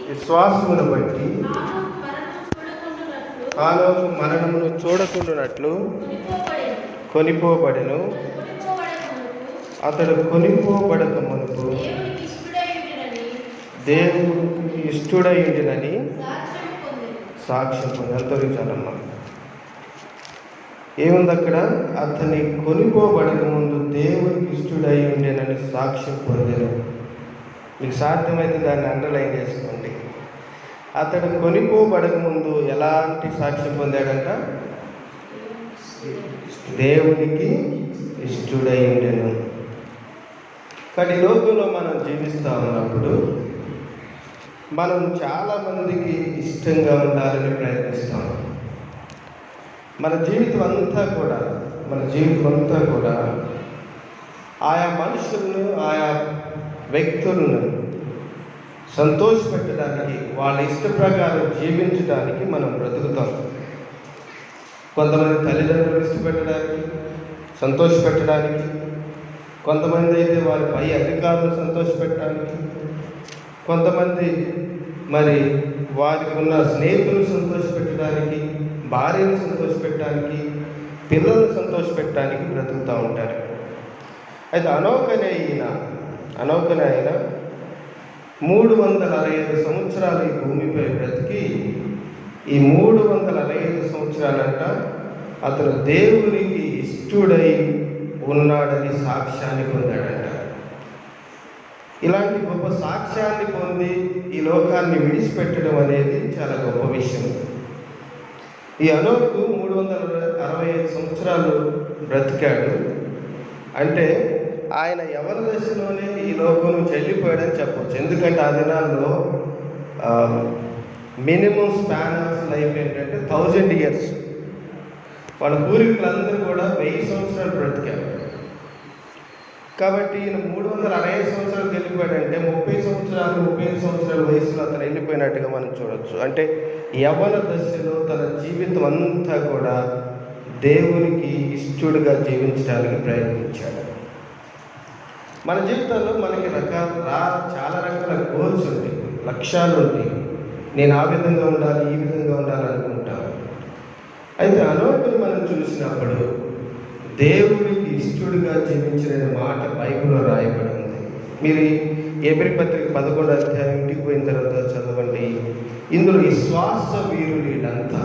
విశ్వాసమును బట్టి హానోకు మరణమును చూడకుండానట్లు కొనిపోబడెను. అతడు కొనిపోబడక మునుపు దేవునికి ఇష్టుడై ఉండినని సాక్ష్యం పొంది. అంతరించాలమ్మా. ఏముంది అక్కడ? అతని కొనిపోబడక ముందు దేవునికి ఇష్టుడై ఉండేనని సాక్ష్యం పొందాను. మీకు సాధ్యమైతే దాన్ని అండర్లైన్ చేసుకోండి. అతడు కొనిపోబడక ముందు ఎలాంటి సాక్ష్యం పొందాడంట? దేవునికి ఇష్టుడై ఉండెను. కానీ లోకంలో మనం జీవిస్తూ ఉన్నప్పుడు మనం చాలామందికి ఇష్టంగా ఉండాలని ప్రయత్నిస్తాం. మన జీవితం అంతా కూడా ఆయా మనుషులను, ఆయా వ్యక్తులను సంతోషపెట్టడానికి, వాళ్ళ ఇష్ట ప్రకారం జీవించడానికి మనం బ్రతుకుతాం. కొంతమంది తల్లిదండ్రులు ఇష్టపెట్టడానికి, సంతోషపెట్టడానికి, కొంతమంది అయితే వారి పై అధికారులను సంతోషపెట్టడానికి, కొంతమంది మరి వారికి ఉన్న స్నేహితులను సంతోషపెట్టడానికి, భార్యను సంతోషపెట్టడానికి, పిల్లలను సంతోషపెట్టడానికి బ్రతుకుతూ ఉంటారు. అయితే అనోకనే ఆయన 365 సంవత్సరాలు ఈ భూమిపై బ్రతికి ఈ 365 సంవత్సరాలంట అతను దేవునికి ఇష్టుడై ఉన్నాడని సాక్ష్యాన్ని పొందాడంట. ఇలాంటి గొప్ప సాక్ష్యాన్ని పొంది ఈ లోకాన్ని విడిచిపెట్టడం అనేది చాలా గొప్ప విషయం. ఈ అనోకు 365 సంవత్సరాలు బ్రతికాడు. అంటే ఆయన యవన దశలోనే ఈ లోకం నుంచి వెళ్ళిపోయాడని చెప్పవచ్చు. ఎందుకంటే ఆ దినాల్లో మినిమం స్పాన్ ఆఫ్ లైఫ్ ఏంటంటే 1000 years. వాళ్ళ పూర్వీకులందరూ కూడా 1000 సంవత్సరాలు బ్రతికారు. కాబట్టి ఈయన 365 సంవత్సరాలకు వెళ్ళిపోయాడంటే 35 సంవత్సరాల వయసులో అతను వెళ్ళిపోయినట్టుగా మనం చూడవచ్చు. అంటే యవ్వన దశలో తన జీవితం అంతా కూడా దేవునికి ఇష్టడుగా జీవించడానికి ప్రయత్నించాడు. మన జీవితంలో మనకి చాలా రకాల గోల్స్ ఉంటాయి, లక్ష్యాలు ఉంటాయి. నేను ఆ విధంగా ఉండాలి, ఈ విధంగా ఉండాలి అనుకుంటాను. అయితే అనోకుని మనం చూసినప్పుడు దేవుడికి ఇష్టడుగా జీవించిన మాట బైబిల్లో రాయబడి ఉంది. మీరు ఎబ్రీ పత్రిక 11వ అధ్యాయం ఇంటికి పోయిన తర్వాత చదవండి. ఇందులో విశ్వాస వీరులు వీళ్ళంతా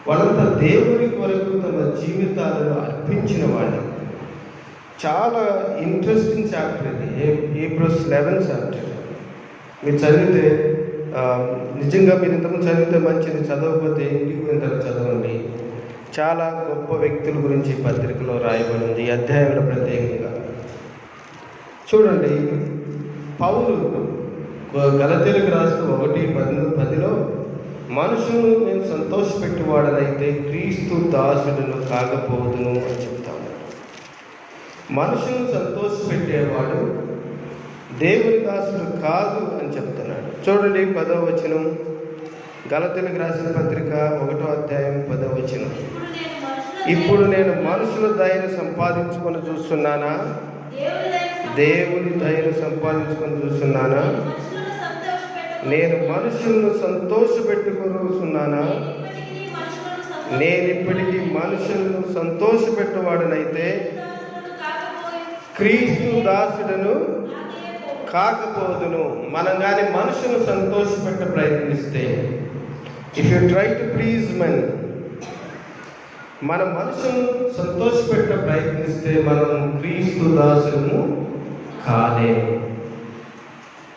వాళ్ళంతా దేవుని కొరకు తమ జీవితాలను అర్పించిన వాళ్ళు. చాలా ఇంట్రెస్టింగ్ చాప్టర్ ఇది, Hebrews 11 చాప్టర్. మీరు చదివితే నిజంగా మీరు ఇంతకుముందు చదివితే మంచిది, చదవకపోతే ఇంటికి పోయిన తర్వాత చదవండి. చాలా గొప్ప వ్యక్తుల గురించి పత్రికలో రాయబడి ఉంది ఈ అధ్యాయంలో. ప్రత్యేకంగా చూడండి, పౌలు గలతీయులకు రాస్తూ 1:10లో మనుషులను నేను సంతోషపెట్టేవాడనైతే క్రీస్తు దాసుడును కాకపోదును అని చెప్తాను. మనుషులను సంతోషపెట్టేవాడు దేవుని దాసుడు కాదు అని చెప్తున్నాడు. చూడండి 10వ వచనం, గలతీయులకు రాసిన పత్రిక 1వ అధ్యాయం 10వ వచనం. ఇప్పుడు నేను మనుషుల దయను సంపాదించుకొని చూస్తున్నానా? దేవుని దయను సంపాదించుకొని చూస్తున్నానా? నేను మనుషులను సంతోషపెట్టుకొనుచున్నానా? నేను ఇప్పటికీ మనుషులను సంతోషపెట్టేవాడనైతే క్రీస్తు దాసుడును కాకపోదును. మనం కానీ మనుషులను సంతోషపెట్ట ప్రయత్నిస్తే, if you try to please money, మన మనసును సంతోషపెట్ట ప్రయత్నిస్తే మనం క్రీస్తు దాసులను కాలేము.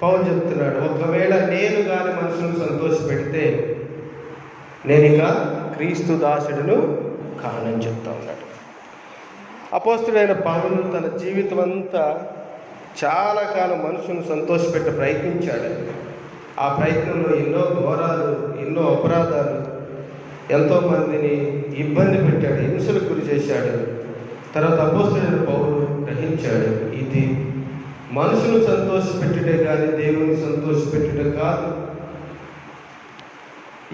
పౌలు చెప్తున్నాడు, ఒకవేళ నేను కానీ మనుషులను సంతోషపెడితే నేను ఇక క్రీస్తు దాసుడును కానని చెప్తా ఉన్నాడు. అపోస్తుడైన పౌలు తన జీవితం అంతా చాలా కాలం మనుషులను సంతోషపెట్ట ప్రయత్నించాడు. ఆ ప్రయత్నంలో ఎన్నో ఘోరాలు, ఎన్నో అపరాధాలు, ఎంతోమందిని ఇబ్బంది పెట్టాడు, హింసలకు గురి చేశాడు. తర్వాత అపోస్తుడైన పౌలు గ్రహించాడు, ఇది మనుషులను సంతోషపెట్టుటే కానీ దేవుని సంతోషపెట్టుటే కాదు.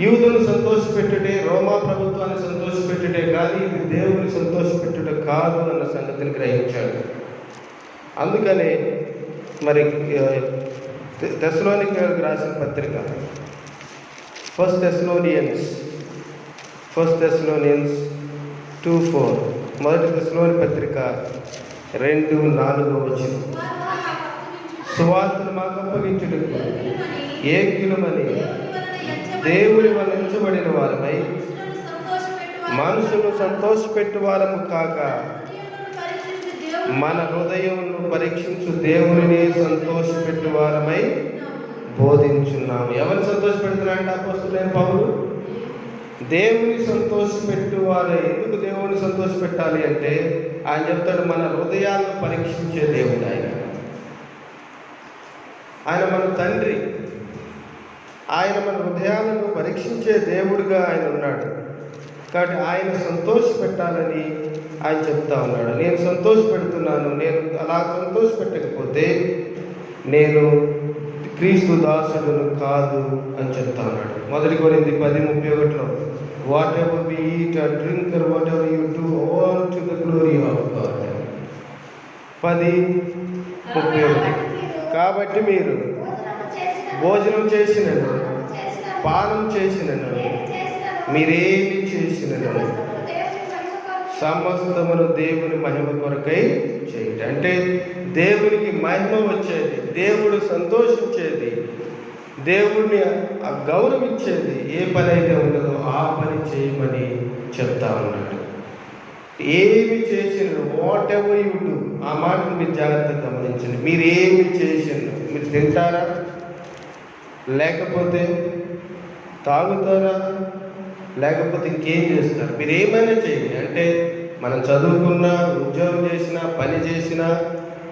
యూదులను సంతోషపెట్టుటే, రోమా ప్రభుత్వాన్ని సంతోషపెట్టుటే కానీ ఇది దేవుని సంతోషపెట్టుట కాదు అన్న సంగతిని గ్రహించాడు. అందుకనే మరి తెస్సలోనికీయులకు రాసిన పత్రిక, ఫస్ట్ థెస్సలోనియన్స్ 2:4, మొదటి తెస్సలోని పత్రిక 2:4. సువార్తను మాకు అప్పగించుటకు ఏక్యులమని దేవుని వలన ఎంచబడిన వారమై మనుషులను సంతోషపెట్టు వారము కాక మన హృదయమును పరీక్షించు దేవునిని సంతోషపెట్టు వారమై బోధించున్నాము. ఎవరిని సంతోషపెడుతున్నాడంటే అపోస్తలుడైన పౌలు? దేవుని సంతోషపెట్టువారే. ఎందుకు దేవుని సంతోషపెట్టాలి అంటే ఆయన చెప్తాడు, మన హృదయాలను పరీక్షించే దేవుడు ఆయన మన తండ్రి. ఆయన మన హృదయాలను పరీక్షించే దేవుడుగా ఆయన ఉన్నాడు. కాబట్టి ఆయన సంతోషపెట్టాలని ఆయన చెప్తా ఉన్నాడు. నేను సంతోషపెడుతున్నాను, నేను అలా సంతోషపెట్టకపోతే నేను క్రీస్తు దాసుడును కాదు అని చెప్తా ఉన్నాడు. 1 కొరింథీ 10:31, whatever we eat or drink or whatever you do all to the glory of God. 10:31. కాబట్టి మీరు భోజనం చేసినను పానం చేసినను మీరేమి చేసినను సమస్తమును దేవుని మహిమ కొరకై చేయండి. అంటే దేవునికి మహిమ వచ్చేది, దేవుడు సంతోషించేది, దేవుడిని గౌరవించేది ఏ పని అయితే ఉండదో ఆ పని చేయమని చెప్తా ఉన్నాడు. ఏమి చేసిన వాట్ ఎవర్ యూ డూ, ఆ మాటను మీరు జాగ్రత్తగా గమనించండి. మీరు ఏమి చేసిన, మీరు తింటారా, లేకపోతే తాగుతారా, లేకపోతే ఇంకేం చేస్తారు, మీరు ఏమైనా చేయండి. అంటే మనం చదువుకున్నా, ఉద్యోగం చేసినా, పని చేసినా,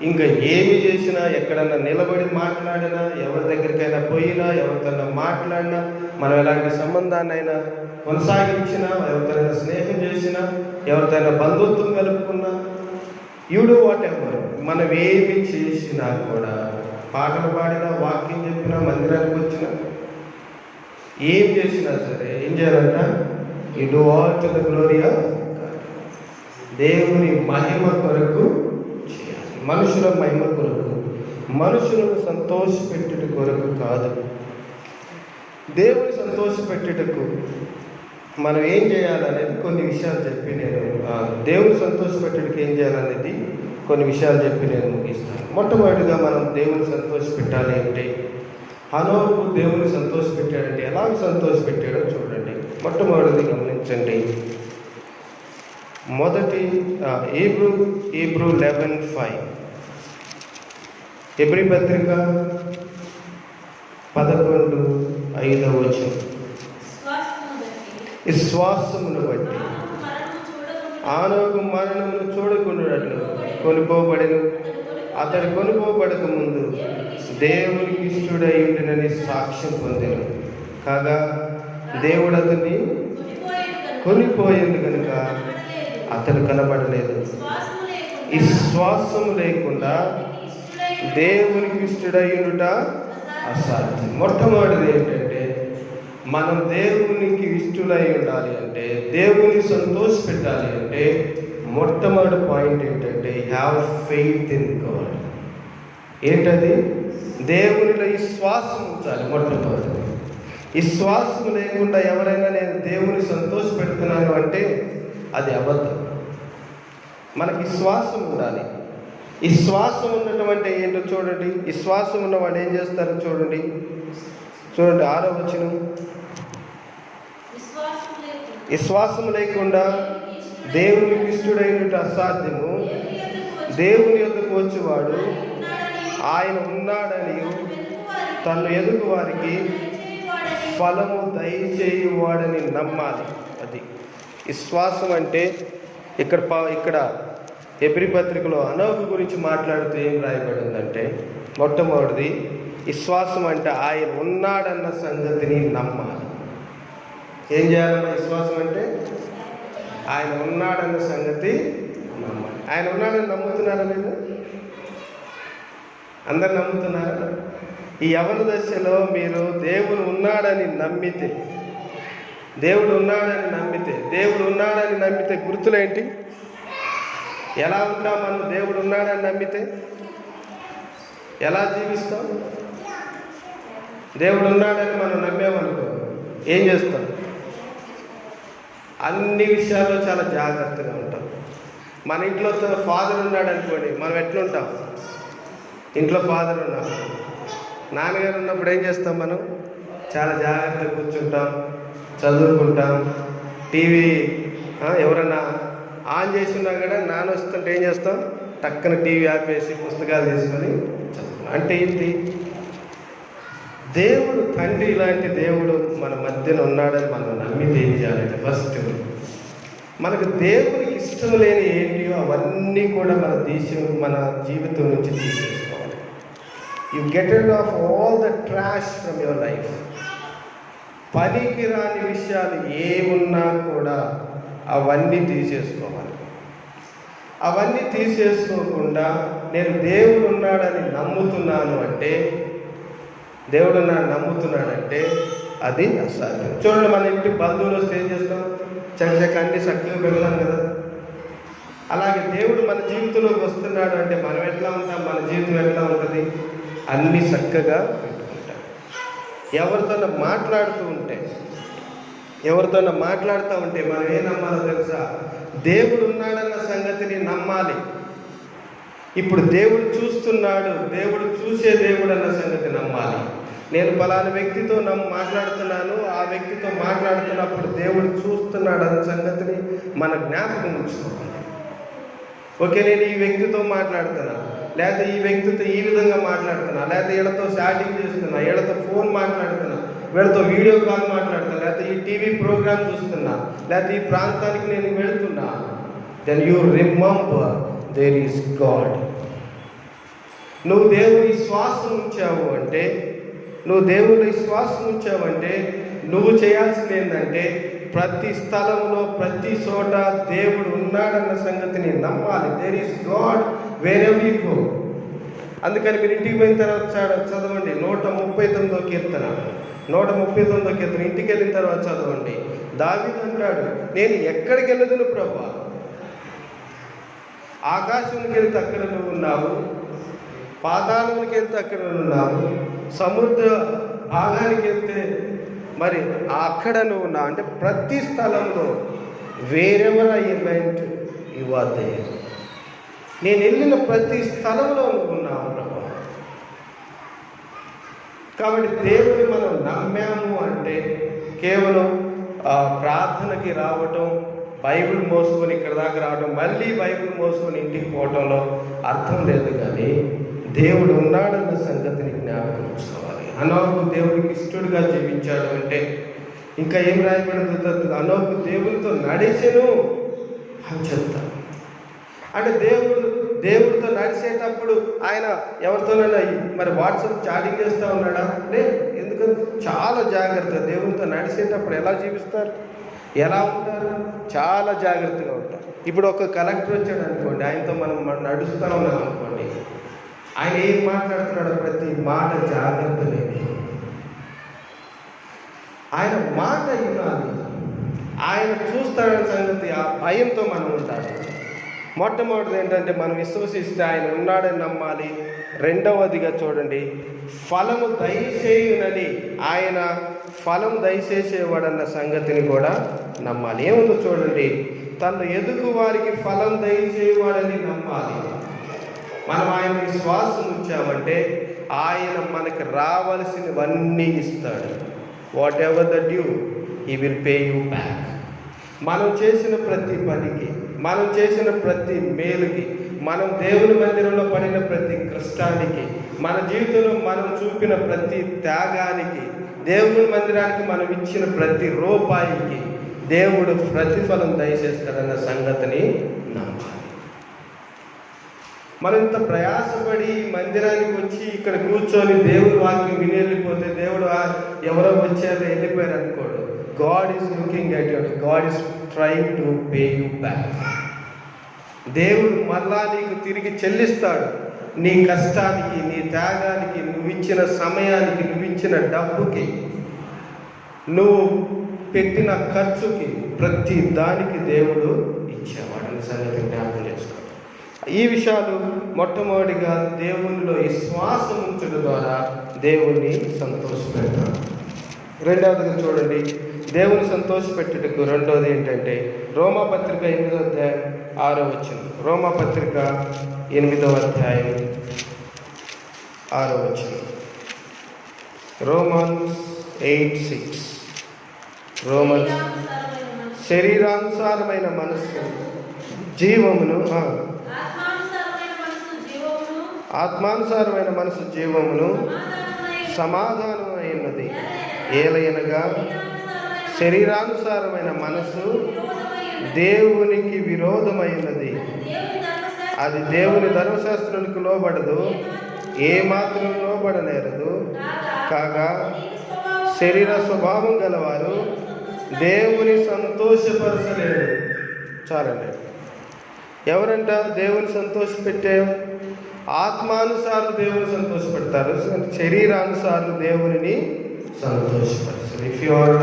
ఇంకా ఏమి చేసినా, ఎక్కడన్నా నిలబడి మాట్లాడినా, ఎవరి దగ్గరికైనా పోయినా, ఎవరికైనా మాట్లాడినా, మనం ఎలాంటి సంబంధాన్నైనా కొనసాగించినా, ఎవరికైనా స్నేహం చేసినా, ఎవరికైనా బంధుత్వం కలుపుకున్నా, యూ డూ వాట్ ఎవర్, మనం ఏమి చేసినా కూడా, పాటలు పాడినా, వాక్యం చెప్పినా, మందిరానికి వచ్చినా, ఏం చేసినా సరే ఏం చేయాలంట? You do all to the glory of God. దేవుని మహిమ కొరకు చేయాలి, మనుషుల మహిమ కొరకు, మనుషులను సంతోషపెట్టుట కొరకు కాదు. దేవుని సంతోషపెట్టుటకు మనం ఏం చేయాలనేది కొన్ని విషయాలు చెప్పి నేను దేవుని సంతోషపెట్టుటకు ఏం చేయాలనేది కొన్ని విషయాలు చెప్పి నేను ముగిస్తాను. మొట్టమొదటిగా మనం దేవుని సంతోషపెట్టాలి అంటే, హనోకు దేవుని సంతోషపెట్టాడంటే ఎలా సంతోషపెట్టాడో చూడండి. మొట్టమొదటిది గమనించండి. మొదటి హీబ్రూ 11:5, హెబ్రీ పత్రిక 11:5. విశ్వాసమును బట్టి హనోకు మరణమును చూడకుండాట్లు కొనుకోబడెను. అతడు కొనుకోబడక ముందు దేవునికి ఇష్టడై ఉండినని సాక్ష్యం పొందెను. కాగా దేవుడు అతన్ని కొనిపోయింది కనుక అతడు కనబడలేదు. విశ్వాసము లేకుండా దేవునికి ఇష్టడై ఉండుట అసాధ్యం. మొట్టమొదటిది ఏంటంటే, మనం దేవునికి ఇష్టలై ఉండాలి అంటే, దేవుని సంతోష పెట్టాలి అంటే, మొట్టమొదటి పాయింట్ ఏంటంటే హ్యావ్ ఫెయిత్ ఇన్ గాడ్. ఏంటది? దేవునిలో విశ్వాసం ఉంచాలి. మొట్టమొదటి విశ్వాసం లేకుండా ఎవరైనా నేను దేవుని సంతోష పెడుతున్నాను అంటే అది అబద్ధం. మనకి విశ్వాసం ఉండాలి. విశ్వాసం ఉండటం అంటే ఏంటో చూడండి. విశ్వాసం ఉన్నవాడు ఏం చేస్తారో చూడండి. 6వ వచనం, విశ్వాసం లేకుండా దేవునికి ఇష్టడైనట్టు అసాధ్యము. దేవుని యొద్దకు వచ్చేవాడు ఆయన ఉన్నాడని తను ఎదుగు వారికి ఫలము దయచేయువాడని నమ్మాలి. అది విశ్వాసం అంటే. ఇక్కడ హెబ్రీ పత్రికలో హనోకు గురించి మాట్లాడుతూ ఏం రాయబడిందంటే, మొట్టమొదటిది విశ్వాసం అంటే ఆయన ఉన్నాడన్న సంగతిని నమ్మాలి. ఏం చేయాలన్న విశ్వాసం అంటే ఆయన ఉన్నాడన్న సంగతి నమ్మాలి. ఆయన ఉన్నాడని నమ్ముతున్నారా మీరు? అందరు నమ్ముతున్నారా? ఈ యవ్వన దశలో మీరు దేవుడు ఉన్నాడని నమ్మితే, దేవుడు ఉన్నాడని నమ్మితే గుర్తులేంటి? ఎలా ఉంటాం మనం? దేవుడు ఉన్నాడని నమ్మితే ఎలా జీవిస్తాం? దేవుడు ఉన్నాడని మనం నమ్మేమనుకో ఏం చేస్తాం? అన్ని విషయాల్లో చాలా జాగ్రత్తగా ఉంటాం. మన ఇంట్లో ఫాదర్ ఉన్నాడు అనుకోండి, మనం ఎట్లుంటాం? ఇంట్లో ఫాదర్ ఉన్నాడు, నాన్నగారు ఉన్నప్పుడు ఏం చేస్తాం? మనం చాలా జాగ్రత్తగా కూర్చుంటాం, చదువుకుంటాం. టీవీ ఎవరన్నా ఆన్ చేసి ఉన్నా కూడా నాన్న వస్తుంటే ఏం చేస్తాం? టక్కన టీవీ ఆపేసి పుస్తకాలు తీసుకొని చదువుతాం. అంటే ఏంటి? దేవుడు తండ్రి ఇలాంటి దేవుడు మన మధ్యన ఉన్నాడని మనం నమ్మితే ఏం చేయాలంటే, ఫస్ట్ మనకు దేవునికి ఇష్టం లేని ఏంటియో అవన్నీ కూడా మన జీవితం నుంచి తీసేసుకోవాలి. You get rid of all the trash from your life. పనికి రాని విషయాలు ఏమున్నా కూడా అవన్నీ తీసేసుకోవాలి. అవన్నీ తీసేసుకోకుండా నేను దేవుడు ఉన్నాడని నమ్ముతున్నాను అంటే, దేవుడు నమ్ముతున్నాడంటే అది అసాధ్యం. చూడండి, మన ఇంటి బంధువులు వస్తే ఏం చేస్తాం? చక్కచక్క అన్ని చక్కగా పెడతాం కదా. అలాగే దేవుడు మన జీవితంలోకి వస్తున్నాడు అంటే మనం ఎట్లా ఉంటాం? మన జీవితం ఎట్లా ఉంటుంది? అన్నీ చక్కగా పెట్టుకుంటాం. ఎవరితోనో మాట్లాడుతూ ఉంటే మనం ఏం నమ్మాలో తెలుసా? దేవుడు ఉన్నాడన్న సంగతిని నమ్మాలి. ఇప్పుడు దేవుడు చూస్తున్నాడు, దేవుడు చూసే దేవుడు అన్న సంగతి నమ్మాలి. నేను పలానా వ్యక్తితో మాట్లాడుతున్నాను, ఆ వ్యక్తితో మాట్లాడుతున్నప్పుడు దేవుడు చూస్తున్నాడు అన్న సంగతిని మన జ్ఞాపకం ఉంచుకోవాలి. ఓకే, నేను ఈ వ్యక్తితో మాట్లాడుతున్నా, లేకపోతే ఈ వ్యక్తితో ఈ విధంగా మాట్లాడుతున్నా, లేకపోతే వీళ్ళతో చాటింగ్ చేస్తున్నా, వీళ్ళతో ఫోన్ మాట్లాడుతున్నా, వీళ్ళతో వీడియో కాల్ మాట్లాడుతున్నా, లేకపోతే ఈ టీవీ ప్రోగ్రామ్ చూస్తున్నా, లేకపోతే ఈ ప్రాంతానికి నేను వెళ్తున్నా, then you remember there is God. నువ్వు దేవుని శ్వాసం ఉంచావు అంటే, నువ్వు చేయాల్సింది ఏంటంటే, ప్రతి స్థలంలో ప్రతి చోట దేవుడు ఉన్నాడన్న సంగతిని నమ్మాలి. There is God wherever you go. అందుకని మీరు ఇంటికి పోయిన తర్వాత చదవండి 139వ కీర్తన. ఇంటికి వెళ్ళిన తర్వాత చదవండి. దావీదు అంటాడు, నేను ఎక్కడికి వెళ్ళదును ప్రభా, ఆకాశానికి వెళ్తే అక్కడ నువ్వు ఉన్నావు, పాతాళానికి వెళ్తే అక్కడ ఉన్నావు, సముద్ర భాగానికి వెళ్తే మరి అక్కడ నువ్వు ఉన్నావు. అంటే ప్రతి స్థలంలో wherever I went you are there. నేను వెళ్ళిన ప్రతి స్థలంలో నువ్వు ఉన్నావు ప్రభా. కాబట్టి దేవుని మనం నమ్మాము అంటే కేవలం ప్రార్థనకి రావటం, బైబిల్ మోసుకొని ఇక్కడ దాకా రావడం, మళ్ళీ బైబిల్ మోసుకొని ఇంటికి పోవటంలో అర్థం లేదు. కానీ దేవుడు ఉన్నాడన్న సంగతిని జ్ఞాపకం ఉంచుకోవాలి. హనోకు దేవుడికి ఇష్టడుగా జీవించాడు అంటే ఇంకా ఏం రాయబడింది? హనోకు దేవుడితో నడిచెను అని చెప్తాను. అంటే దేవుడితో నడిచేటప్పుడు ఆయన ఎవరితోనైనా మరి వాట్సాప్ చాటింగ్ చేస్తూ ఉన్నాడా? లేదు. ఎందుకంటే చాలా జాగ్రత్త. దేవుడితో నడిచేటప్పుడు ఎలా జీవిస్తారు, ఎలా ఉంటారు? చాలా జాగ్రత్తగా ఉంటారు. ఇప్పుడు ఒక కలెక్టర్ వచ్చాడు అనుకోండి, ఆయనతో మనం నడుస్తూ ఉన్నాం అనుకోండి, ఆయన ఏం మాట్లాడుతున్నాడో ప్రతి మాట జాగ్రత్త లేదు. ఆయన మాట వినాలి, ఆయన చూస్తాడన్న సంగతి ఆ భయంతో మనం ఉండాలి. మొట్టమొదటిది ఏంటంటే మనం విశ్వసిస్తే ఆయన ఉన్నాడని నమ్మాలి. రెండవదిగా చూడండి, ఫలము దయచేయునని, ఆయన ఫలం దయచేసేవాడన్న సంగతిని కూడా నమ్మాలి. ఏముందో చూడండి, తను ఎదుగు వారికి ఫలం దయచేవాడని నమ్మాలి. మనం ఆయన విశ్వాసం ఉంచామంటే ఆయన మనకు రావలసినవన్నీ ఇస్తాడు. What ever the due he will pay you back. మనం చేసిన ప్రతి పనికి, మనం చేసిన ప్రతి మేలుకి, మనం దేవుని మందిరంలో పడిన ప్రతి కష్టానికి, మన జీవితంలో మనం చూపిన ప్రతి త్యాగానికి, దేవుని మందిరానికి మనం ఇచ్చిన ప్రతి రూపాయికి దేవుడు ప్రతిఫలం దయచేస్తాడన్న సంగతిని నమ్మాలి. మనం ఇంత ప్రయాసపడి మందిరానికి వచ్చి ఇక్కడ కూర్చొని దేవుని వాక్యం విని వెళ్ళిపోతే దేవుడు ఎవరో వచ్చారో వెళ్ళిపోయారు అనుకోడు. God is looking at you. God is trying to pay you back. దేవుడు మరలా నీకు తిరిగి చెల్లిస్తాడు. నీ కష్టానికి, నీ త్యాగానికి, నువ్వు ఇచ్చిన సమయానికి, నువ్వు ఇచ్చిన డబ్బుకి, నువ్వు పెట్టిన ఖర్చుకి, ప్రతి దానికి దేవుడు ఇచ్చేవాడని సంగతి జ్ఞాపకం చేసుకోవాలి. ఈ విషయాలు మొట్టమొదటిగా దేవునిలో విశ్వాసం ఉంచడం ద్వారా దేవుణ్ణి సంతోషపెడతాం. రెండవదిగా చూడండి, దేవుని సంతోషపెట్టుటకు రెండవది ఏంటంటే రోమాపత్రిక 8వ అధ్యాయం 6వ వచనం. రోమాపత్రిక 8వ అధ్యాయం 6వ వచనం. రోమన్స్ 8:6. రోమన్స్ శరీరానుసారమైన మనస్సు జీవమును, ఆత్మానుసారమైన మనసు జీవమును సమాధానమైనది. ఏలయనగా శరీరానుసారమైన మనసు దేవునికి విరోధమైనది, అది దేవుని ధర్మశాస్త్రానికి లోబడదు, ఏ మాత్రం లోబడనేరదు. కాగా శరీర స్వభావం గలవారు దేవుని సంతోషపరచలేరు. చాలండి. ఎవరంట దేవుని సంతోషపెట్టే? ఆత్మానుసారులు దేవుని సంతోషపెడతారు, శరీరానుసారులు దేవుని సంతోషపరచారు. If you are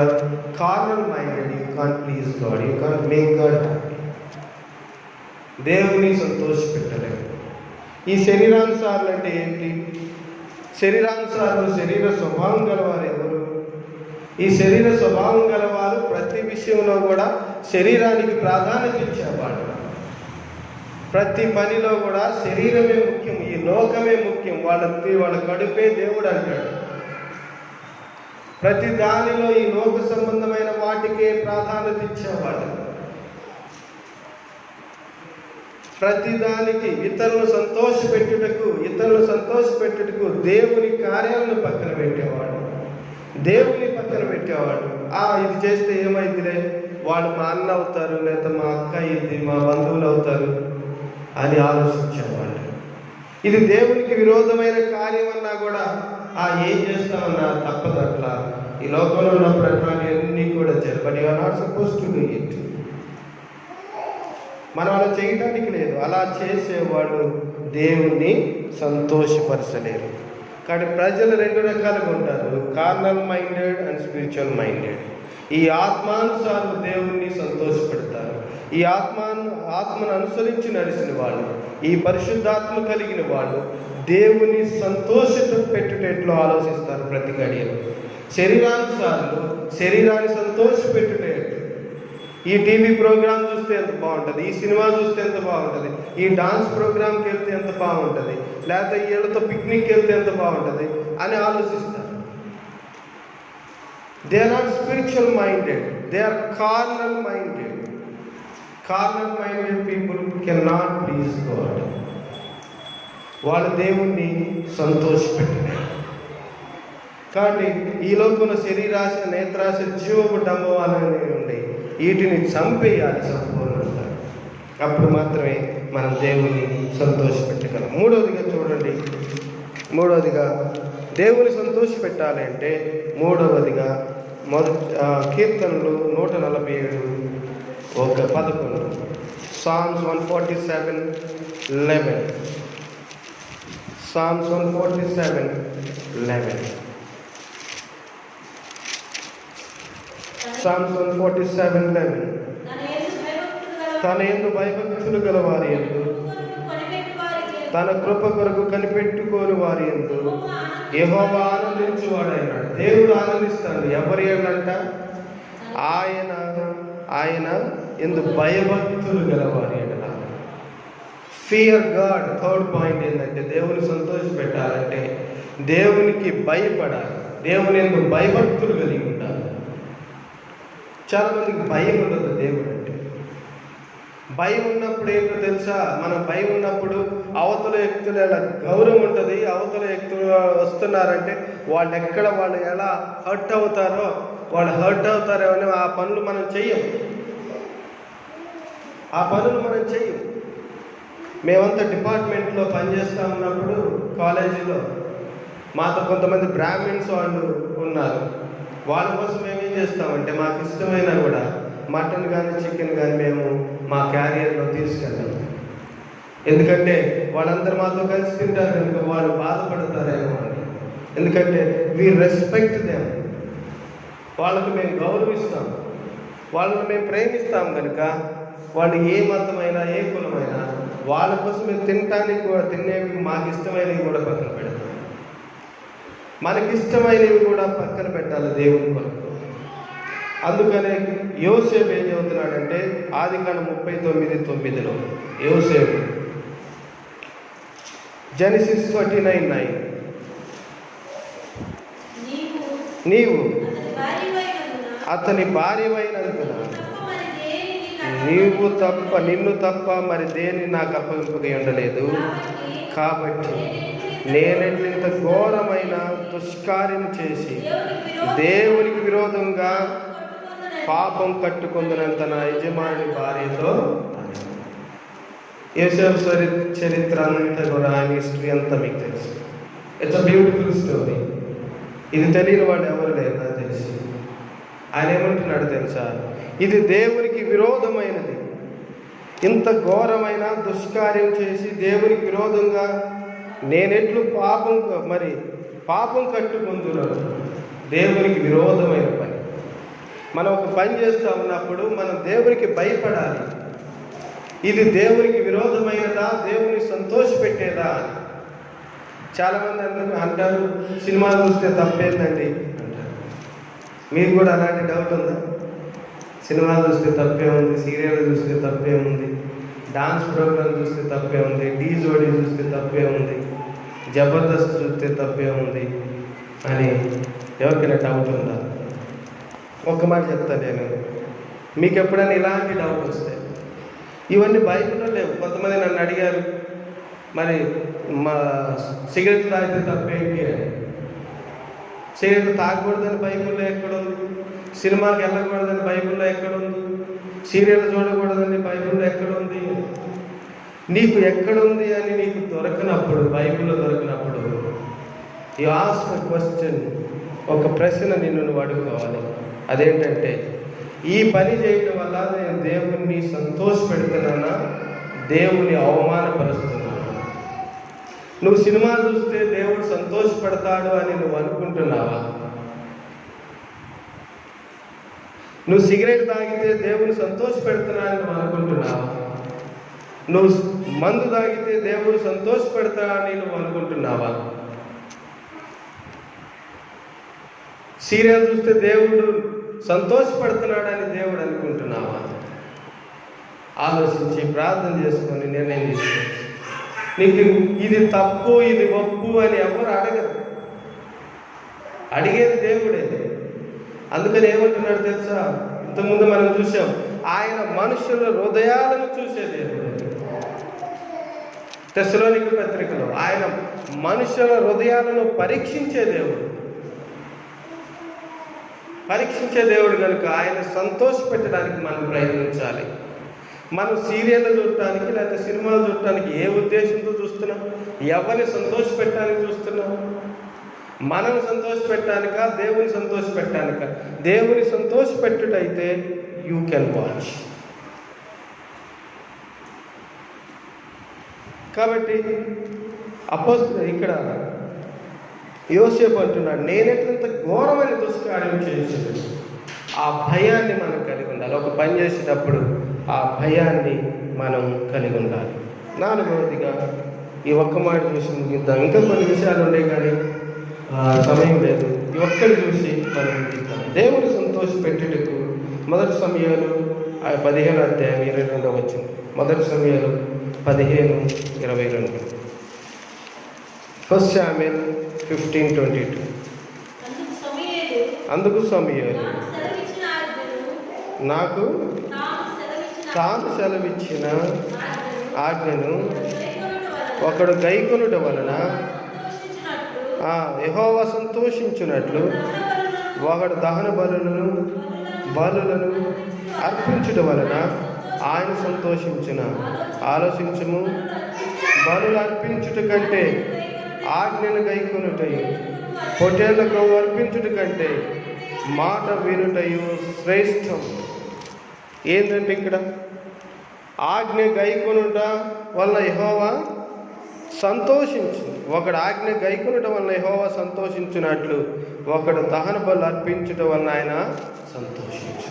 carnal minded you can't please God, you can't make God happy. దేవుని సంతోషపెట్టలేరు. ఈ శరీరానుసారులు అంటే ఏంటి? శరీరానుసారులు శరీర స్వభావం గలవారు ఎవరు? ఈ శరీర స్వభావం గలవారు ప్రతి విషయంలో కూడా శరీరానికి ప్రాధాన్యత ఇచ్చేవాడు. ప్రతి పనిలో కూడా శరీరమే ముఖ్యం, ఈ లోకమే ముఖ్యం, వాళ్ళ కడుపే దేవుడు అంటాడు. ప్రతి దానిలో ఈ లోక సంబంధమైన వాటికే ప్రాధాన్యత ఇచ్చేవాడు. ప్రతి దానికి ఇతరులను సంతోషపెట్టుటకు దేవుని కార్యాలను పక్కన పెట్టేవాడు. ఇది చేస్తే ఏమైందిలే, వాళ్ళు మా అన్న అవుతారు, లేదా మా అక్క ఇది, మా బంధువులు అవుతారు అని ఆలోచించేవాళ్ళు. ఇది దేవునికి విరోధమైన కార్యం అన్నా కూడా ఏం చేస్తామన్నా తప్పదు. అట్లా ఈ లోకంలో ఉన్నప్పుడు అట్లాంటివన్నీ కూడా చేయాలి. But you are not suppose to do it. మనం అలా చేయడానికి లేదు. అలా చేసేవాళ్ళు దేవుణ్ణి సంతోషపరచలేరు. కాబట్టి ప్రజలు రెండు రకాలుగా ఉంటారు, carnal minded and spiritual minded. ఈ ఆత్మానుసారులు దేవుణ్ణి సంతోషపెడతారు. ఈ ఆత్మను అనుసరించి నడిచిన వాళ్ళు, ఈ పరిశుద్ధాత్మ కలిగిన వాళ్ళు దేవుని సంతోషపెట్టుటెట్లో ఆలోచిస్తారు ప్రతి గడియలో. శరీరానుసారులు శరీరాన్ని సంతోషపెట్టుటెట్లు. ఈ టీవీ ప్రోగ్రామ్ చూస్తే ఎంత బాగుంటుంది, ఈ సినిమా చూస్తే ఎంత బాగుంటుంది, ఈ డాన్స్ ప్రోగ్రామ్కి వెళ్తే ఎంత బాగుంటుంది, లేకపోతే వీళ్ళతో పిక్నిక్కి వెళ్తే ఎంత బాగుంటుంది అని ఆలోచిస్తారు. They are not spiritual minded, they are carnal minded. Carnal minded people can not please God. వాళ్ళు దేవుణ్ణి సంతోషపెట్టలేరు. కాబట్టి ఈ లోకంలో శరీరాశ, నేత్రాశ, జీవపు డంబం అనేవి ఉన్నాయి. వీటిని చంపేయాలి సంపూర్ణంగా. అప్పుడు మాత్రమే మనం దేవుని సంతోషపెట్టగలం. మూడవదిగా చూడండి, దేవుని సంతోషపెట్టాలి అంటే మూడవదిగా కీర్తనలు 147:11. Psalms 147:11. Psalms 147:11. Psalms 147:11. తన యందు భయభక్తులు గల వారి యందు, తన కృప కొరకు కనిపెట్టుకోని వారి యందు యెహోవా ఆనందించువాడైనాడు. దేవుడు ఆనందిస్తాడు. ఎవరి యందంట? ఆయన యందు భయభక్తులు గల వారి యందు. Fear God. థర్డ్ పాయింట్ ఏంటంటే దేవుని సంతోషపెట్టాలంటే దేవునికి భయపడాలి, దేవుని యందు భయభక్తులు కలిగి ఉండాలి. చాలా మందికి భయం ఉండదు దేవుడు అంటే. భయం ఉన్నప్పుడు ఏంటో తెలుసా? మనం భయం ఉన్నప్పుడు అవతల వ్యక్తులు ఎలా గౌరవం ఉంటుంది, అవతల వ్యక్తులు వస్తున్నారంటే వాళ్ళు ఎలా హర్ట్ అవుతారో అని ఆ పనులు మనం చెయ్యం. మేమంతా డిపార్ట్మెంట్లో పనిచేస్తూ ఉన్నప్పుడు కాలేజీలో మాతో కొంతమంది బ్రాహ్మిన్స్ వాళ్ళు ఉన్నారు. వాళ్ళ కోసం మేమేం చేస్తామంటే మాకు ఇష్టమైనా కూడా మటన్ కానీ చికెన్ కానీ మేము మా క్యారియర్లో తీసుకెళ్తాం. ఎందుకంటే వాళ్ళందరూ మాతో కలిసి తింటారు కనుక వాళ్ళు బాధపడతారేమో అని. ఎందుకంటే వీ రెస్పెక్ట్ దెమ్. వాళ్ళకు మేము గౌరవిస్తాం, వాళ్ళని మేము ప్రేమిస్తాం కనుక వాళ్ళు ఏ మతమైనా ఏ కులమైనా వాళ్ళ కోసం మేము తినటానికి కూడా తినేవి మాకు ఇష్టమైనవి కూడా పక్కన పెడతాం. మనకిష్టమైనవి కూడా పక్కన పెట్టాలి దేవుని కొరకు. అందుకనే యోసేపు ఏం చెబుతున్నాడంటే ఆదికాండం 39:9 యోసేపు జెనసిస్ 39:9 నీవు అతని భార్యవైనందున నిన్ను తప్ప మరి దేని నాకు అప్పగింపగా ఉండలేదు. కాబట్టి నేనెట్లింత ఘోరమైన దుష్కార్యం చేసి దేవునికి విరోధంగా పాపం కట్టుకుందనంత నా యజమాని భార్యతో. యోసేపు చరిత్ర అంతా కూడా, ఆయన హిస్టరీ అంతా మీకు తెలుసు. It's a beautiful story. ఇది తెలియని వాడు ఎవరు లేరు నాకు తెలిసి. ఆయన ఏమంటున్నాడు తెలుసా? ఇది దేవునికి విరోధమైనది. ఇంత ఘోరమైన దుష్కార్యం చేసి దేవునికి విరోధంగా నేనెట్లు పాపం కట్టుకుంటున్నాను. దేవునికి విరోధమైన పని. మనం ఒక పని చేస్తూ ఉన్నప్పుడు మనం దేవునికి భయపడాలి. ఇది దేవునికి విరోధమైనదా, దేవుని సంతోషపెట్టేదా అని. చాలామంది అంటారు సినిమా చూస్తే తప్పేందండి అంటారు. మీకు కూడా అలాంటి డౌట్ ఉందా? సినిమా చూస్తే తప్పే ఉంది, సీరియల్ చూస్తే తప్పే ఉంది, డాన్స్ ప్రోగ్రామ్ చూస్తే తప్పే ఉంది, డీ జోడీ చూస్తే తప్పే ఉంది, జబర్దస్త్ చూస్తే తప్పే ఉంది అని ఎవరికైనా డౌట్ ఉందా? ఒక్క మాట చెప్తాను నేను, మీకు ఎప్పుడైనా ఇలాంటి డౌట్ వస్తే, ఇవన్నీ బైబిల్లో లేవు. కొంతమంది నన్ను అడిగారు, మరి మా సిగరెట్ తాగితే తప్పేంటి అని. సిగరెట్ తాగకూడదని బైబిల్లో ఎక్కడుంది? సినిమాకి వెళ్ళకూడదని బైబిల్లో ఎక్కడుంది? సీరియల్ చూడకూడదని బైబిల్లో ఎక్కడుంది? నీకు ఎక్కడుంది అని నీకు దొరకనప్పుడు, బైబిల్లో దొరకనప్పుడు, యు ఆస్క్ ఎ క్వశ్చన్, ఒక ప్రశ్న నిన్ను నువ్వు అడుగుకోవాలి. అదేంటంటే, ఈ పని చేయడం వల్ల నేను దేవుణ్ణి సంతోషపెడుతున్నానా, దేవుని అవమానపరుస్తున్నానా? నువ్వు సినిమా చూస్తే దేవుడు సంతోషపడతాడు అని నువ్వు అనుకుంటున్నావా? నువ్వు సిగరెట్ తాగితే దేవుని సంతోషపెడుతున్నానని నువ్వు అనుకుంటున్నావా? నువ్వు మందు తాగితే దేవుడు సంతోషపెడతాడని నువ్వు అనుకుంటున్నావా? సీరియల్ చూస్తే దేవుడు సంతోషపడుతున్నాడని దేవుడు అనుకుంటున్నావా? ఆలోచించి ప్రార్థన చేసుకొని నిర్ణయం తీసుకోవచ్చు. నీకు ఇది తప్పు, ఇది ఒప్పు అని ఎవరు అడగరు. అడిగేది దేవుడే. అందుకని ఏమంటున్నాడు తెలుసా? ఇంతకుముందు మనం చూసాం, ఆయన మనుషుల హృదయాలను చూసే దేవుడు. తెస్సలోనికీ పత్రికలో ఆయన మనుషుల హృదయాలను పరీక్షించే దేవుడు. పరీక్షించే దేవుడు కనుక ఆయన సంతోషపెట్టడానికి మనం ప్రయత్నించాలి. మనం సీరియల్ చూడటానికి లేకపోతే సినిమాలు చూడటానికి ఏ ఉద్దేశంతో చూస్తున్నాం? ఎవరిని సంతోషపెట్టడానికి చూస్తున్నాం? మనం సంతోషపెట్టానిక, దేవుని సంతోషపెట్టానిక? దేవుని సంతోషపెట్టుటైతే యూ కెన్ వాచ్. కాబట్టి ఇక్కడ యోసేపు అంటున్నాడు, నేనెట్లంత ఘోరమైన దుష్కార్యం చేసేది. ఆ భయాన్ని మనం కలిగి ఉండాలి. ఒక పని చేసేటప్పుడు ఆ భయాన్ని మనం కలిగి ఉండాలి. నాలుగవదిగా ఈ ఒక్క మాట చూసి ముగిద్దాం. ఇంకా కొన్ని విషయాలు ఉన్నాయి కానీ సమయం లేదు. ఈ ఒక్కటి చూసి మనం ముగిద్దాం. దేవుని సంతోషపెట్టుటకు 1 సమూయేలు 15:22 1 సమూయేలు 15:22 1 శామ్యూయల్ 15:22 అందుకు సమూయేలు నాకు తాను సెలవిచ్చిన ఆజ్ఞను ఒకడు గైకొనుట వలన యెహోవా సంతోషించున్నట్లు ఒకడు దహన బలులను అర్పించుట వలన ఆయన సంతోషించిన. ఆలోచించుము, బలులు అర్పించుట కంటే ఆజ్ఞను గైకొనుటయు, పొట్టేళ్ల కొవ్వు అర్పించుట కంటే మాట వినుటయు శ్రేష్టం. ఏంటంటే ఇక్కడ ఆజ్ఞ గైకొనుట వల్ల యెహోవా సంతోషించు. ఒకడు ఆజ్ఞ గైకొనుట వల్ల యెహోవా సంతోషించున్నట్లు ఒకడు దహన బలు అర్పించుట వలన ఆయన సంతోషించు.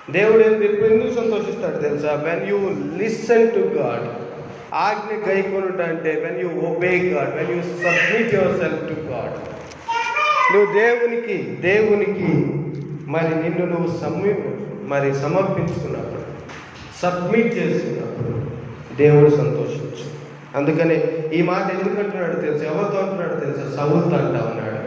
దేవుడు ఎందుకు సంతోషిస్తాడు తెలుసా? When you listen to God. ఆజ్ఞ గైకొనుట అంటే when you obey God, when you submit your self to God. నువ్వు దేవునికి మరి నిన్ను నువ్వు సమర్పించుకున్నప్పుడు, సబ్మిట్ చేసుకున్నప్పుడు దేవుడు సంతోషించు. అందుకనే ఈ మాట ఎందుకు అంటున్నాడు తెలుసా? ఎవరితో అంటున్నాడు తెలుసా? సౌలుతో అంటా ఉన్నాడు.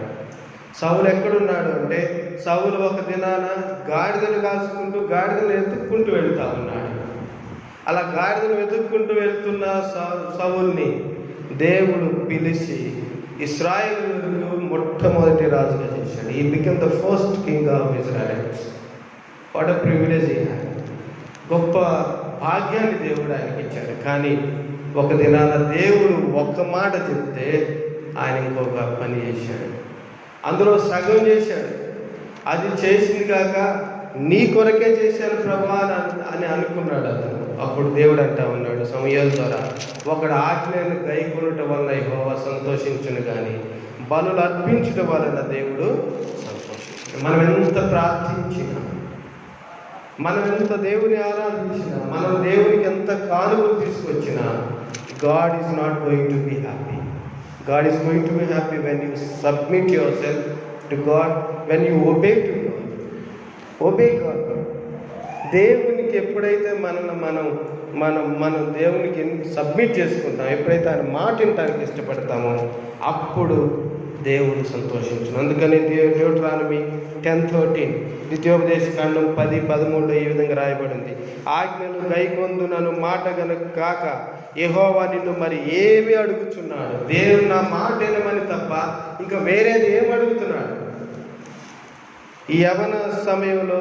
సౌలు ఎక్కడున్నాడు అంటే, సౌలు ఒక దినాన గాడిదలు కాసుకుంటూ గాడిదలు వెతుక్కుంటూ వెళ్తా ఉన్నాడు. అలా గాడిదలు వెతుక్కుంటూ వెళ్తున్న సౌలుని దేవుడు పిలిచి ఇశ్రాయేలుకు మొట్టమొదటి రాజుగా చేశాడు. ఈ become the first king of Israel's. What a privilege. గొప్ప భాగ్యాన్ని దేవుడు ఆయనకి ఇచ్చాడు. కానీ ఒక దినాన దేవుడు ఒక్క మాట చెప్తే ఆయన ఇంకొక పని చేశాడు. అందులో సగం చేశాడు. అది చేసింది కాక నీ కొరకే చేశాను ప్రభా అని అనుకున్నాడు అతను. అప్పుడు దేవుడు అంటా ఉన్నాడు సమూయేలు ద్వారా, ఒకడు ఆజ్ఞను గైకొనుట వలన యెహోవా సంతోషించును కానీ బలులు అర్పించడం వలన దేవుడు సంతోషించును. మనం ఎంత ప్రార్థించినా, మనం ఎంత దేవుని ఆరాధించినా, మనం దేవునికి ఎంత కానుకలు తీసుకొచ్చినా, God is not going to be happy. God is going to be happy when you submit yourself to God, when you obey to God. Obey God. దేవునికి ఎప్పుడైతే మనం దేవునికి సబ్మిట్ చేసుకుంటాం, ఎప్పుడైతే ఆయన మాట వినటానికి ఇష్టపడతామో అప్పుడు దేవుడు సంతోషించును. అందుకని డ్యూటరానమీ 10:13 ద్వితీయోపదేశకాండం 10:13 ఈ విధంగా రాయబడింది, ఆజ్ఞలు గైకొందునను మాట గనుక కాక యెహోవా నిన్ను మరి ఏమి అడుగుతున్నాడు? దేవుడు నా మాట వినమని తప్ప ఇంకా వేరేది ఏమి అడుగుతున్నాడు? ఈ యవన సమయంలో,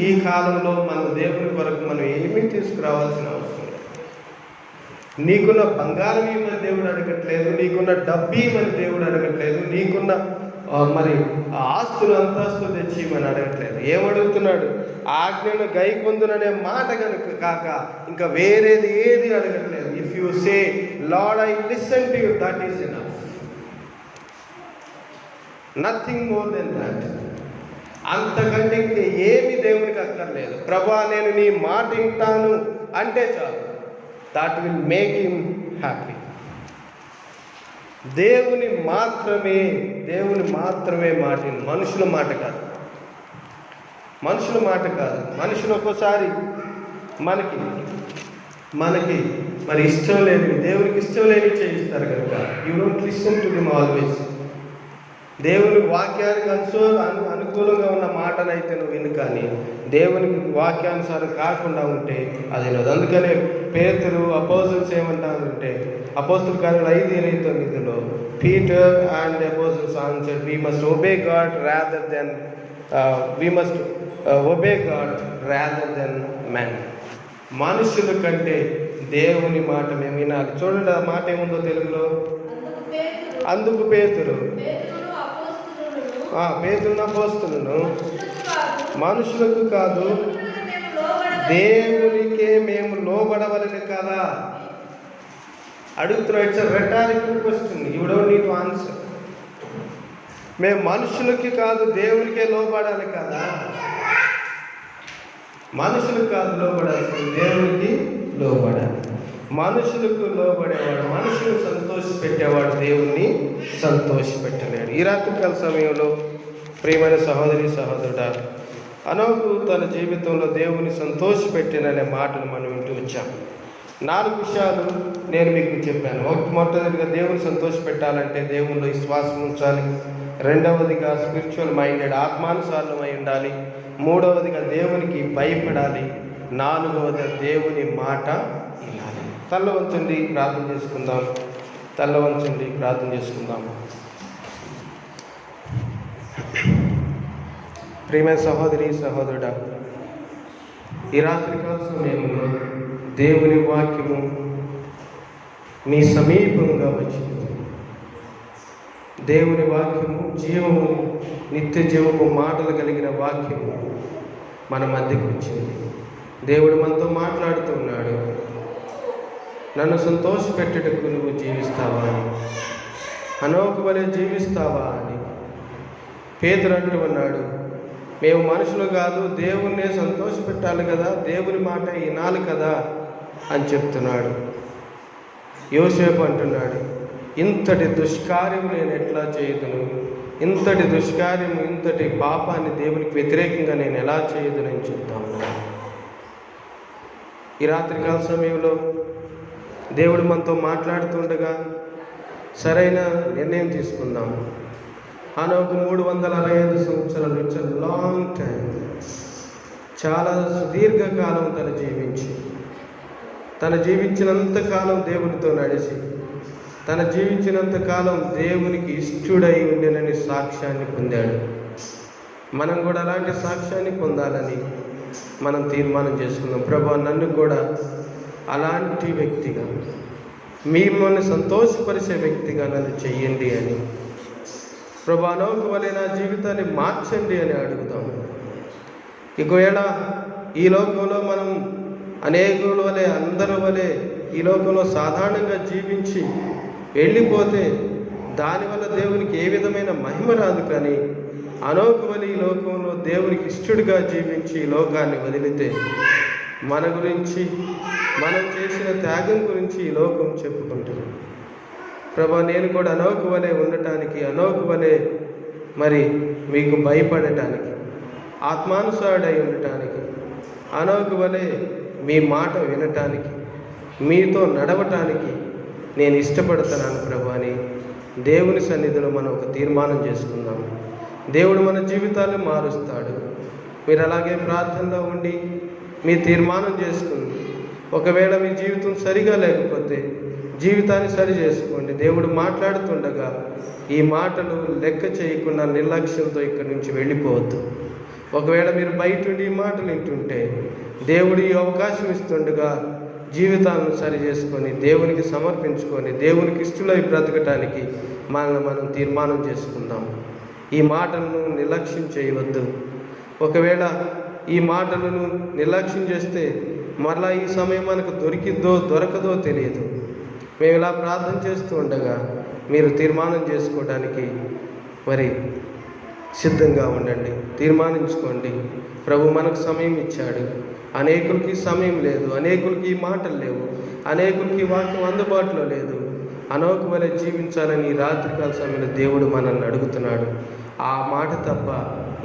ఈ కాలంలో మనం దేవుని కొరకు మనం ఏమీ తీసుకురావాల్సిన అవసరం లేదు. నీకున్న బంగారం ఏమని దేవుడు అడగట్లేదు, నీకున్న డబ్బు ఏమని దేవుడు అడగట్లేదు, నీకున్న మరి ఆస్తులు అంతస్తులు తెచ్చి ఇవని అడగట్లేదు. ఏమడుగుతున్నాడు? ఆజ్ఞను గైకొందుననే మాట కనుక కాక ఇంకా వేరేది ఏది అడగట్లేదు. If you say lord I listen to you, that is enough. Nothing more than that. అంతకంటే ఇంక ఏమి దేవునికి అక్కర్లేదు. ప్రభా నేను నీ మాట వింటాను అంటే చాలు. That will make him happy. దేవుని మాత్రమే మాట, మనుషుల మాట కాదు. మనుషులు ఒక్కోసారి మనకి మరి ఇష్టం లేనివి, దేవునికి ఇష్టం లేనివి చేయిస్తారు కనుక you don't listen to him always. దేవుని వాక్యానికి అనుకూలంగా ఉన్న మాటనైతే నువ్వు విను, కానీ దేవునికి వాక్యానుసారం కాకుండా ఉంటే అది లేదు. అందుకనే పేతురు అపోజిల్స్ ఏమంటారంటే, అపోస్తుల కార్యాలు 5:29 Peter and apostles answered, we must obey God rather than man. మనుషుల కంటే దేవుని మాట మేము వినాలి. చూడండి ఆ మాట ఏముందో తెలుగులో. అందుకు పేతురు అపోస్తలును మనుషులకు కాదు దేవునికే మేము లోబడవలని కదా అడుగుతున్నాం. It's a rhetorical question, you don't need to answer. మేము మనుషులకి కాదు దేవునికే లోబడాలి కదా. మనుషులకు కాదు లోబడాల్సింది, దేవునికి లోబడాలి. మనుషులకు లోబడేవాడు, మనుషులు సంతోషపెట్టేవాడు దేవుణ్ణి సంతోషపెట్టలేడు. ఈ రాత్రికాల సమయంలో ప్రియమైన సహోదరి సహోదరుడా, అనోకు తన జీవితంలో దేవుని సంతోషపెట్టిననే మాటలు మనం వింటూ వచ్చాం. 4 విషయాలు నేను మీకు చెప్పాను. మొట్టమొదటిగా దేవుని సంతోషపెట్టాలంటే దేవునిలో విశ్వాసం ఉంచాలి. రెండవదిగా స్పిరిచువల్ మైండెడ్, ఆత్మానుసారమై ఉండాలి. మూడవదిగా దేవునికి భయపడాలి. 4వది దేవుని మాట వినాలి. తల్ల వంచండి ప్రార్థన చేసుకుందాం. ప్రియమైన సహోదరి సహోదరుడా, ఈ రాత్రికాల సమయంలో దేవుని వాక్యము మీ సమీపంగా వచ్చింది. దేవుని వాక్యము జీవము, నిత్య జీవము మాటలు కలిగిన వాక్యము మన మధ్యకు వచ్చింది. దేవుడు మనతో మాట్లాడుతున్నాడు. నన్ను సంతోషపెట్టుటకు నువ్వు జీవిస్తావా అని, అనోకు వలె జీవిస్తావా అని పేతురు అంటూ ఉన్నాడు. మేము మనుషులు కాదు, దేవుణ్ణే సంతోషపెట్టాలి కదా, దేవుని మాట వినాలి కదా అని చెప్తున్నాడు. యోసేపు అంటున్నాడు, ఇంతటి దుష్కార్యం నేను ఎట్లా చేయదును, ఇంతటి దుష్కార్యం, ఇంతటి పాపాన్ని దేవునికి వ్యతిరేకంగా నేను ఎలా చేయదునని చెప్తా ఉన్నాను. ఈ రాత్రికాల సమయంలో దేవుడు మనతో మాట్లాడుతుండగా సరైన నిర్ణయం తీసుకుందాం. హనోకు 365 సంవత్సరాలు, ఇట్స్ లాంగ్ టైం, చాలా సుదీర్ఘకాలం తను జీవించినంత కాలం దేవునితో నడిచి, తను జీవించినంత కాలం దేవునికి ఇష్టుడై ఉండేనని సాక్ష్యాన్ని పొందాడు. మనం కూడా అలాంటి సాక్ష్యాన్ని పొందాలని మనం తీర్మానం చేసుకుందాం. ప్రభా, నన్ను కూడా అలాంటి వ్యక్తిగా, మిమ్మల్ని సంతోషపరిచే వ్యక్తిగా నన్ను చెయ్యండి అని. ప్రభా, హనోకు వలె నా జీవితాన్ని మార్చండి అని అడుగుతాం. ఒకవేళ ఈ లోకంలో మనం అనేకుల వలె, అందరి వలె ఈ లోకంలో సాధారణంగా జీవించి వెళ్ళిపోతే దానివల్ల దేవునికి ఏ విధమైన మహిమ రాదు. కానీ హనోకు వలె ఈ లోకంలో దేవునికి ఇష్టడుగా జీవించి ఈ లోకాన్ని వదిలితే మన గురించి, మనం చేసిన త్యాగం గురించి ఈ లోకం చెప్పుకుంటుంది. ప్రభా, నేను కూడా హనోకు వలె ఉండటానికి, హనోకు వలె మరి మీకు భయపడటానికి, ఆత్మానుసారుడై ఉండటానికి, హనోకు వలె మీ మాట వినటానికి, మీతో నడవటానికి నేను ఇష్టపడుతున్నాను ప్రభు అని దేవుని సన్నిధిలో మనం ఒక తీర్మానం చేసుకుందాం. దేవుడు మన జీవితాన్ని మారుస్తాడు. మీరు అలాగే ప్రార్థనలో ఉండి మీ తీర్మానం చేసుకుంది. ఒకవేళ మీ జీవితం సరిగా లేకపోతే జీవితాన్ని సరి చేసుకోండి. దేవుడు మాట్లాడుతుండగా ఈ మాటలు లెక్క చేయకుండా నిర్లక్ష్యంతో ఇక్కడి నుంచి వెళ్ళిపోవద్దు. ఒకవేళ మీరు బయట ఉండి ఈ మాటలు వింటుంటే దేవుడు ఈ అవకాశం ఇస్తుండగా జీవితాలను సరి చేసుకొని దేవునికి సమర్పించుకొని దేవునికి ఇష్టలై బ్రతకటానికి మనల్ని మనం తీర్మానం చేసుకుందాం. ఈ మాటలను నిర్లక్ష్యం చేయవద్దు. ఒకవేళ ఈ మాటలను నిర్లక్ష్యం చేస్తే మరలా ఈ సమయం మనకు దొరికిద్దో దొరకదో తెలియదు. మేము ఇలా ప్రార్థన చేస్తూ ఉండగా మీరు తీర్మానం చేసుకోవడానికి మరి సిద్ధంగా ఉండండి. తీర్మానించుకోండి. ప్రభు మనకు సమయం ఇచ్చాడు. అనేకులకి సమయం లేదు, అనేకులకి ఈ మాటలు లేవు, అనేకులకి వాక్యం అందుబాటులో లేదు. హనోకు వలె జీవించాలని రాత్రికాల సమయంలో దేవుడు మనల్ని అడుగుతున్నాడు. ఆ మాట తప్ప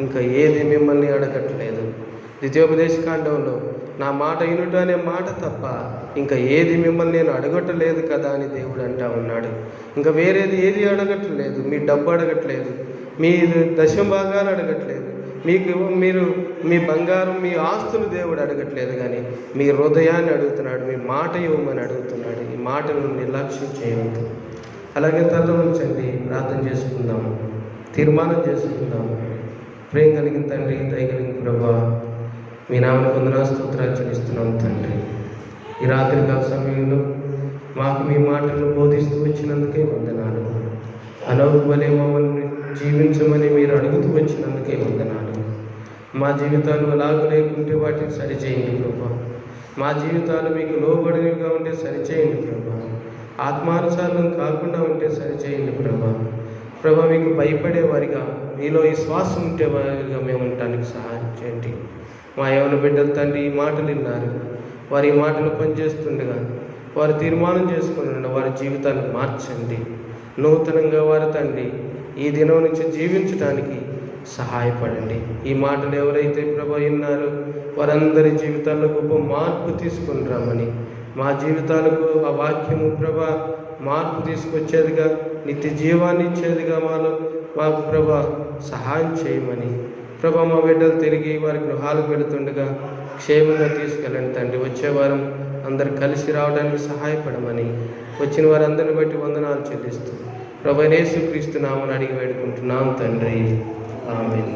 ఇంకా ఏది మిమ్మల్ని అడగట్లేదు. ద్వితీయోపదేశకాండంలో నా మాట వినుట అనే మాట తప్ప ఇంకా ఏది మిమ్మల్ని నేను అడగట్లేదు కదా అని దేవుడు అంటా ఉన్నాడు. ఇంకా వేరేది ఏది అడగట్లేదు. మీ డబ్బు అడగట్లేదు, మీ దశమ భాగాలు అడగట్లేదు, మీరు మీ బంగారం, మీ ఆస్తులు దేవుడు అడగట్లేదు. కానీ మీ హృదయాన్ని అడుగుతున్నాడు, మీ మాట ఇవ్వమని అడుగుతున్నాడు. ఈ మాటను నిర్లక్ష్యం చేయవద్దు. అలాగే తల ఉంచండి, ప్రార్థన చేసుకుందాము, తీర్మానం చేసుకుందాము. ప్రేమ కలిగిన తండ్రి, దయ కలిగిన ప్రభా, మీ నామమునకు వందనాలు స్తోత్రాలు చెల్లిస్తున్నాం తండ్రి. ఈ రాత్రికాల సమయంలో మాకు మీ మాటలను బోధిస్తూ వచ్చినందుకే వందనాలు. హనోకు వలె మమ్మల్ని జీవించమని మీరు అడుగుతూ వచ్చినందుకే వందనాలు. మా జీవితాలు అలాగ లేకుంటే వాటిని సరిచేయండి ప్రభా. మా జీవితాలు మీకు లోబడినవిగా ఉంటే సరిచేయండి ప్రభా. ఆత్మానుసారం కాకుండా ఉంటే సరిచేయండి ప్రభా. ప్రభా, మీకు భయపడేవారిగా, మీలో విశ్వాసం ఉంటేవారిగా మేము ఉండటానికి సహాయం చేయండి. మా యవన బిడ్డలు తండ్రి ఈ మాటలు విన్నారు. వారి ఈ మాటలు పనిచేస్తుండగా వారు తీర్మానం చేసుకుని వారి జీవితాన్ని మార్చండి. నూతనంగా వారి తండ్రి ఈ దినం నుంచి జీవించడానికి సహాయపడండి. ఈ మాటలు ఎవరైతే ప్రభా విన్నారో వారందరి జీవితాల్లో గొప్ప మార్పు తీసుకుని రమ్మని, మా జీవితాలకు ఆ వాక్యము ప్రభా మార్పు తీసుకొచ్చేదిగా, నిత్య జీవాన్ని ఇచ్చేదిగా మాకు ప్రభా సహాయం చేయమని, ప్రభా మా బిడ్డలు తిరిగి వారి గృహాలకు వెళుతుండగా క్షేమంగా తీసుకెళ్ళండి తండ్రి. వచ్చే వారం అందరు కలిసి రావడానికి సహాయపడమని, వచ్చిన వారందరిని బట్టి వందనాలు చెల్లిస్తూ ప్రభు యేసుక్రీస్తు నామమున అడిగి వేడుకుంటున్నాం తండ్రి. ఆమేన్.